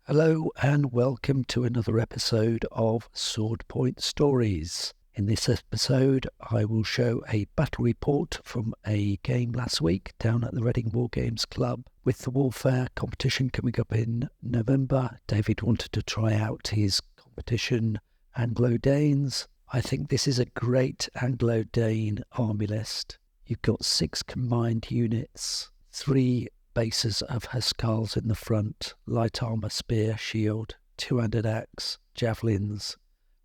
Hello and welcome to another episode of Swordpoint Stories. In this episode, I will show a battle report from a game last week down at the Reading War Games Club. With the Warfare competition coming up in November, David wanted to try out his competition Anglo Danes. I think this is a great Anglo Dane army list. You've got 6 combined units, 3 bases of Huskars in the front, light armour, spear, shield, 2-handed axe, javelins,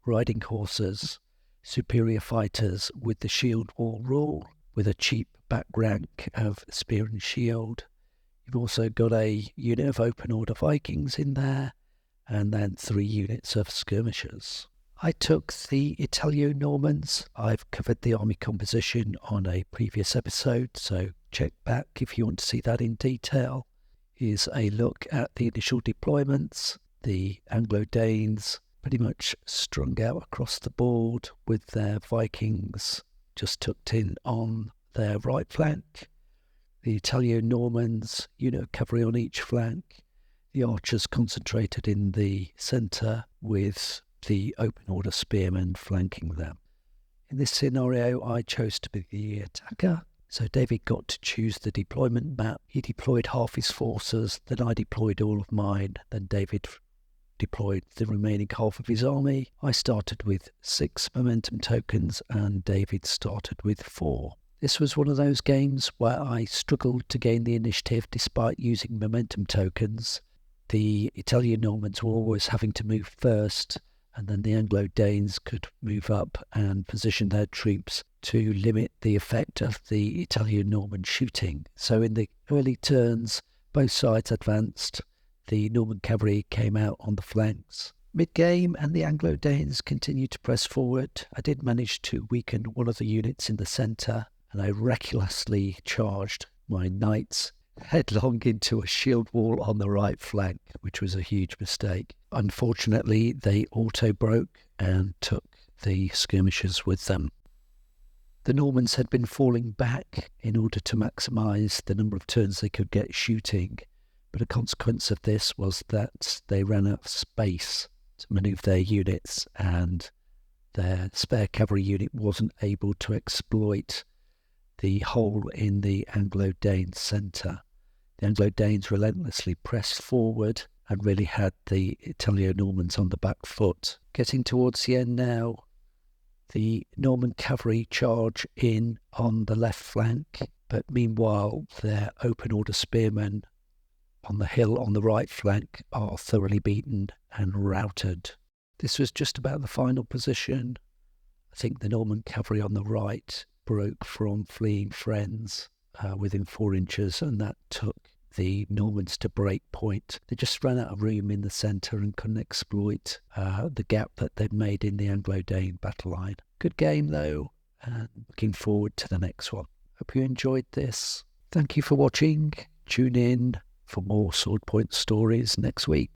riding horses, superior fighters with the shield wall rule, with a cheap back rank of spear and shield. You've also got a unit of open order Vikings in there, and then 3 units of skirmishers. I took the Italio Normans. I've covered the army composition on a previous episode, so check back if you want to see that in detail. Here's a look at the initial deployments. The Anglo-Danes pretty much strung out across the board with their Vikings just tucked in on their right flank. The Italio-Normans, unit of cavalry on each flank. The archers concentrated in the centre with the open order spearmen flanking them. In this scenario, I chose to be the attacker, so David got to choose the deployment map. He deployed half his forces, then I deployed all of mine, then David deployed the remaining half of his army. I started with 6 momentum tokens and David started with 4. This was one of those games where I struggled to gain the initiative despite using momentum tokens. The Italian Normans were always having to move first, and then the Anglo-Danes could move up and position their troops to limit the effect of the Italian-Norman shooting. So in the early turns, both sides advanced. The Norman cavalry came out on the flanks. Mid-game, and the Anglo-Danes continued to press forward. I did manage to weaken one of the units in the centre, and I recklessly charged my knights headlong into a shield wall on the right flank, which was a huge mistake. Unfortunately, they auto-broke and took the skirmishers with them. The Normans had been falling back in order to maximise the number of turns they could get shooting, but a consequence of this was that they ran out of space to manoeuvre their units, and their spare cavalry unit wasn't able to exploit the hole in the Anglo-Dane centre. The Anglo-Danes relentlessly pressed forward and really had the Italio-Normans on the back foot. Getting towards the end now, the Norman cavalry charge in on the left flank, but meanwhile their open order spearmen on the hill on the right flank are thoroughly beaten and routed. This was just about the final position. I think the Norman cavalry on the right broke from fleeing friends within 4 inches, and that took the Normans to break point. They just ran out of room in the centre and couldn't exploit the gap that they'd made in the Anglo-Dane battle line. Good game though, and looking forward to the next one. Hope you enjoyed this. Thank you for watching. Tune in for more Swordpoint stories next week.